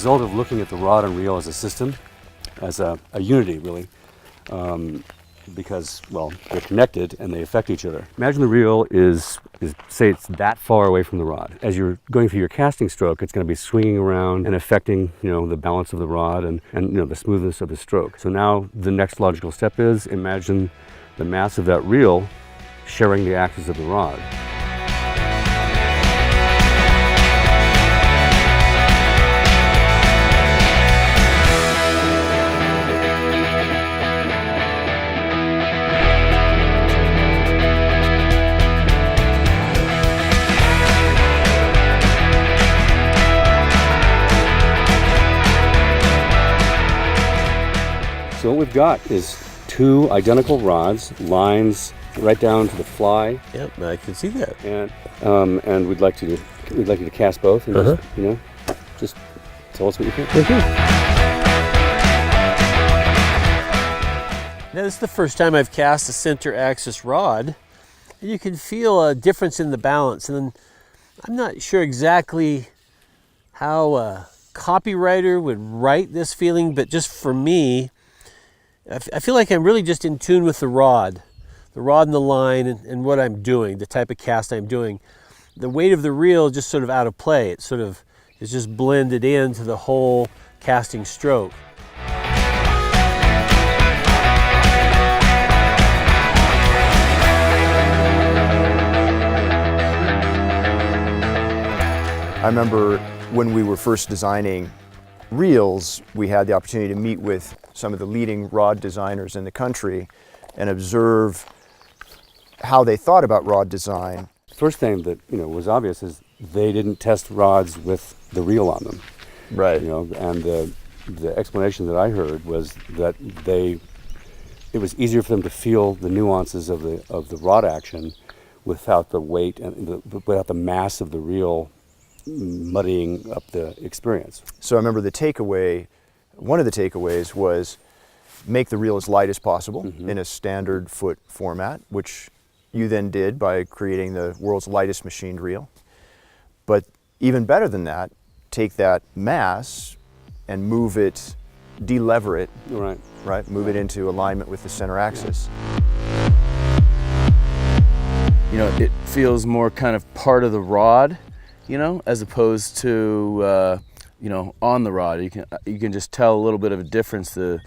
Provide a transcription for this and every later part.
result of looking at the rod and reel as a system, as a unity really, because, well, they're connected and they affect each other. Imagine the reel is say it's that far away from the rod. As you're going through your casting stroke, it's going to be swinging around and affecting, the balance of the rod and the smoothness of the stroke. So now the next logical step is imagine the mass of that reel sharing the axis of the rod. So what we've got is two identical rods, lines right down to the fly. Yep, I can see that. And we'd like you to cast both and just tell us what you think. Now this is the first time I've cast a center axis rod, and you can feel a difference in the balance. And I'm not sure exactly how a copywriter would write this feeling, but just for me, I feel like I'm really just in tune with the rod and the line and what I'm doing, the type of cast I'm doing. The weight of the reel just sort of out of play. It sort of is just blended into the whole casting stroke. I remember when we were first designing reels, we had the opportunity to meet with some of the leading rod designers in the country and observe how they thought about rod design. First thing that was obvious is they didn't test rods with the reel on them. Right. And the explanation that I heard was that it was easier for them to feel the nuances of the rod action without the weight and without the mass of the reel muddying up the experience. So I remember one of the takeaways was make the reel as light as possible in a standard foot format, which you then did by creating the world's lightest machined reel. But even better than that, take that mass and move it, de-lever it, right? Move it into alignment with the center axis. It feels more kind of part of the rod, as opposed to, on the rod. You can just tell a little bit of a difference. The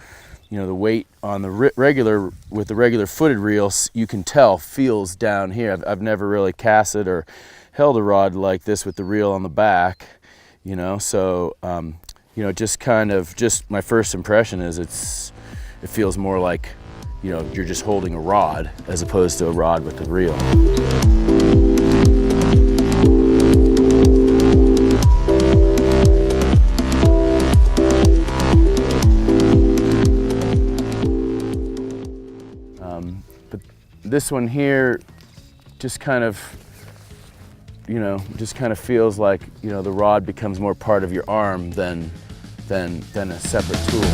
weight on the regular footed reels, you can tell feels down here. I've never really casted or held a rod like this with the reel on the back, So, just my first impression is it feels more like, you're just holding a rod as opposed to a rod with the reel. This one here just kind of feels like, the rod becomes more part of your arm than a separate tool.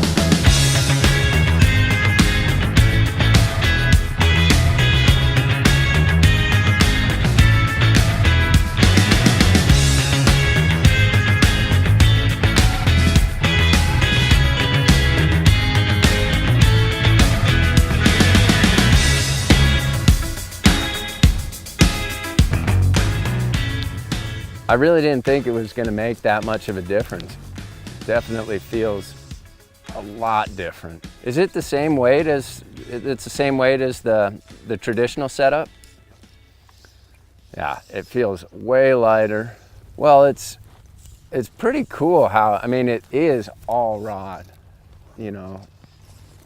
I really didn't think it was going to make that much of a difference. Definitely feels a lot different. Is it the same weight as the traditional setup? Yeah, it feels way lighter. Well, it's pretty cool how, it is all rod. The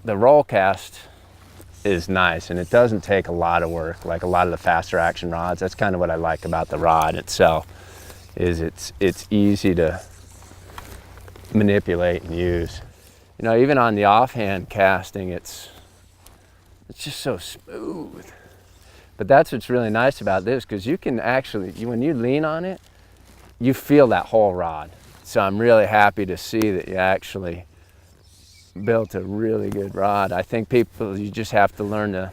roll cast is nice and it doesn't take a lot of work like a lot of the faster action rods. That's kind of what I like about the rod itself. It's easy to manipulate and use. Even on the offhand casting, it's just so smooth. But that's what's really nice about this, because you can actually, when you lean on it, you feel that whole rod. So I'm really happy to see that you actually built a really good rod. I think you just have to learn to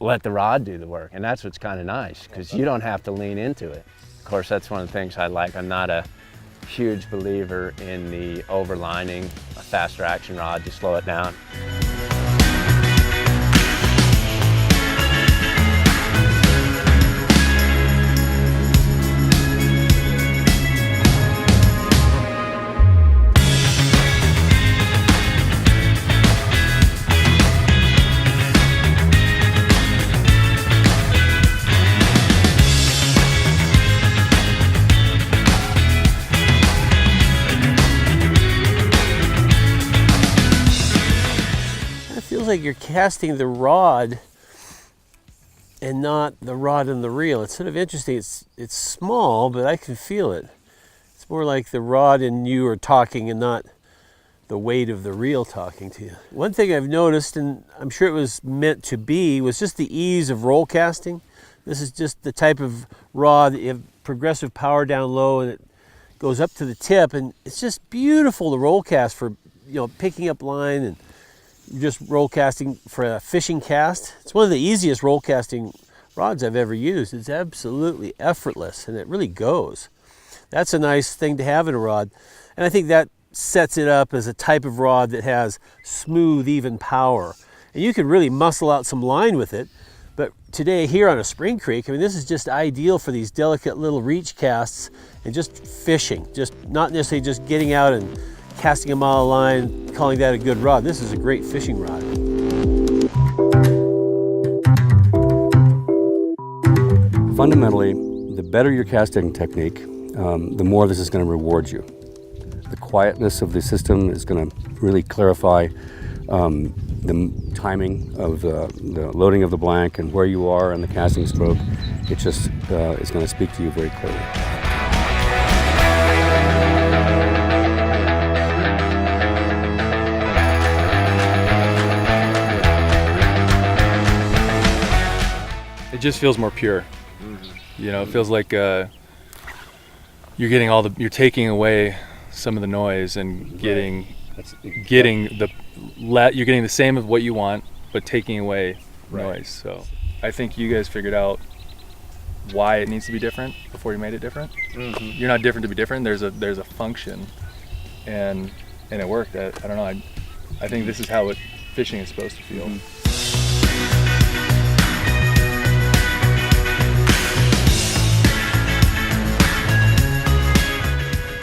let the rod do the work, and that's what's kind of nice, because you don't have to lean into it. Of course, that's one of the things I like. I'm not a huge believer in the overlining a faster action rod to slow it down. Feels like you're casting the rod and not the rod and the reel. It's sort of interesting. It's small, but I can feel it. It's more like the rod and you are talking and not the weight of the reel talking to you. One thing I've noticed, and I'm sure it was meant to be, was just the ease of roll casting. This is just the type of rod that you have progressive power down low and it goes up to the tip, and it's just beautiful to roll cast for, picking up line and just roll casting for a fishing cast. It's one of the easiest roll casting rods I've ever used. It's absolutely effortless and it really goes. That's a nice thing to have in a rod. And I think that sets it up as a type of rod that has smooth, even power. And you can really muscle out some line with it. But today here on a spring creek, this is just ideal for these delicate little reach casts and just fishing. Just not necessarily just getting out and casting a mile of line, calling that a good rod. This is a great fishing rod. Fundamentally, the better your casting technique, the more this is going to reward you. The quietness of the system is going to really clarify the timing of the loading of the blank and where you are in the casting stroke. It just is going to speak to you very clearly. It just feels more pure. It feels like you're getting you're taking away some of the noise and you're getting the same of what you want, but taking away noise. So I think you guys figured out why it needs to be different before you made it different. You're not different to be different. There's a function, and it worked. I don't know. I think this is how fishing is supposed to feel.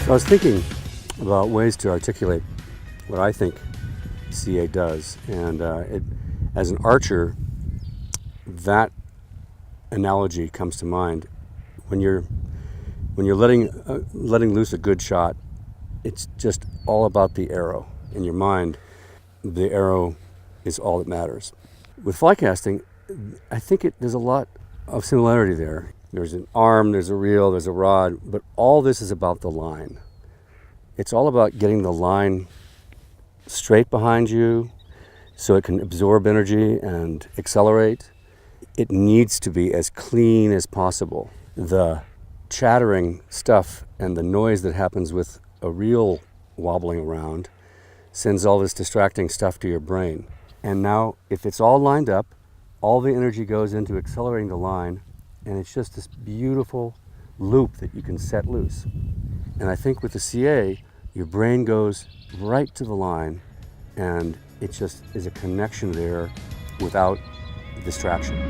So I was thinking about ways to articulate what I think CA does, and as an archer, that analogy comes to mind. When you're letting loose a good shot, it's just all about the arrow. In your mind, the arrow is all that matters. With fly casting, I think there's a lot of similarity there. There's an arm, there's a reel, there's a rod, but all this is about the line. It's all about getting the line straight behind you so it can absorb energy and accelerate. It needs to be as clean as possible. The chattering stuff and the noise that happens with a reel wobbling around sends all this distracting stuff to your brain. And now, if it's all lined up, all the energy goes into accelerating the line, and it's just this beautiful loop that you can set loose. And I think with the CA, your brain goes right to the line, and it just is a connection there without distraction.